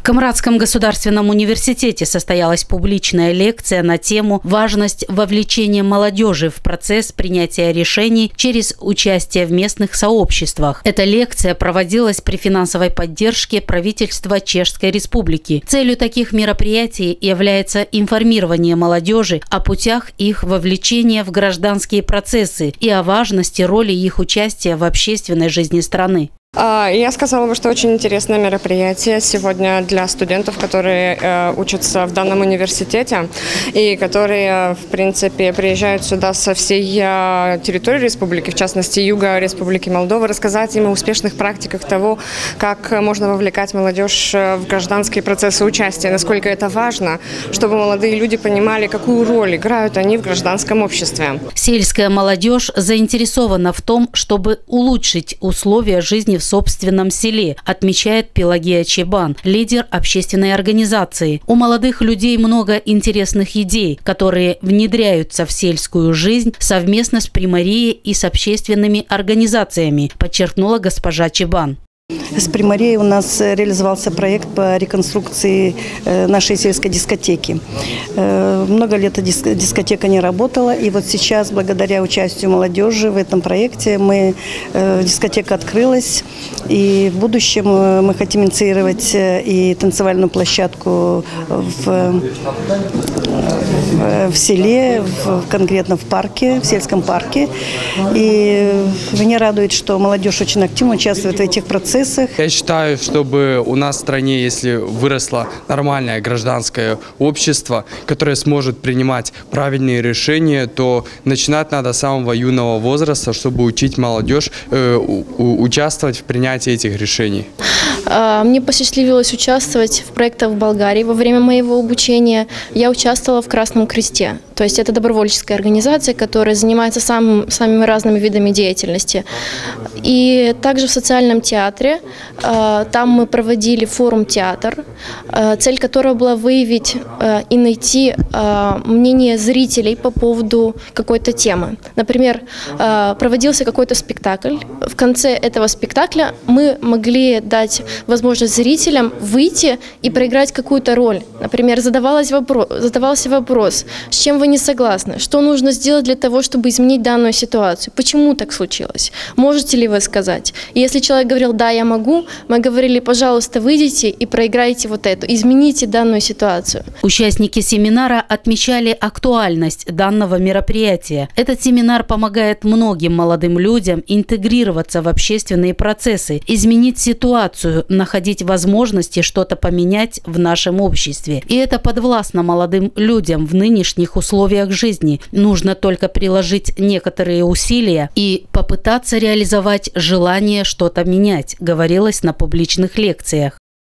Камрадском государственном университете состоялась публичная лекция на тему «Важность вовлечения молодежи в процесс принятия решений через участие в местных сообществах». Эта лекция проводилась при финансовой поддержке правительства Чешской Республики. Целью таких мероприятий является информирование молодежи о путях их вовлечения в гражданские процессы и о важности роли их участия в общественной жизни страны. Я сказала бы, что очень интересное мероприятие сегодня для студентов, которые учатся в данном университете и которые, в принципе, приезжают сюда со всей территории республики, в частности, юга Республики Молдова, рассказать им о успешных практиках того, как можно вовлекать молодежь в гражданские процессы участия, насколько это важно, чтобы молодые люди понимали, какую роль играют они в гражданском обществе. Сельская молодежь заинтересована в том, чтобы улучшить условия жизни в собственном селе, отмечает Пелагея Чебан, лидер общественной организации. У молодых людей много интересных идей, которые внедряются в сельскую жизнь совместно с примарией и с общественными организациями, подчеркнула госпожа Чебан. С примарией у нас реализовался проект по реконструкции нашей сельской дискотеки. Много лет дискотека не работала, и вот сейчас, благодаря участию молодежи в этом проекте, дискотека открылась, и в будущем мы хотим инициировать и танцевальную площадку в селе, конкретно в парке, в сельском парке. И меня радует, что молодежь очень активно участвует в этих процессах. Я считаю, чтобы у нас в стране, если выросло нормальное гражданское общество, которое сможет принимать правильные решения, то начинать надо с самого юного возраста, чтобы учить молодежь участвовать в принятии этих решений. Мне посчастливилось участвовать в проектах в Болгарии во время моего обучения. Я участвовала в Красном Кресте. То есть это добровольческая организация, которая занимается самыми разными видами деятельности. И также в социальном театре. Там мы проводили форум-театр, цель которого была выявить и найти мнение зрителей по поводу какой-то темы. Например, проводился какой-то спектакль. В конце этого спектакля мы могли дать возможность зрителям выйти и проиграть какую-то роль. Например, задавался вопрос, с чем вы не согласны, что нужно сделать для того, чтобы изменить данную ситуацию, почему так случилось, можете ли вы сказать. И если человек говорил «да, я могу», мы говорили «пожалуйста, выйдите и проиграйте вот эту, измените данную ситуацию». Участники семинара отмечали актуальность данного мероприятия. Этот семинар помогает многим молодым людям интегрироваться в общественные процессы, изменить ситуацию, находить возможности что-то поменять в нашем обществе. И это подвластно молодым людям в нынешних условиях жизни. Нужно только приложить некоторые усилия и попытаться реализовать желание что-то менять, говорилось на публичных лекциях.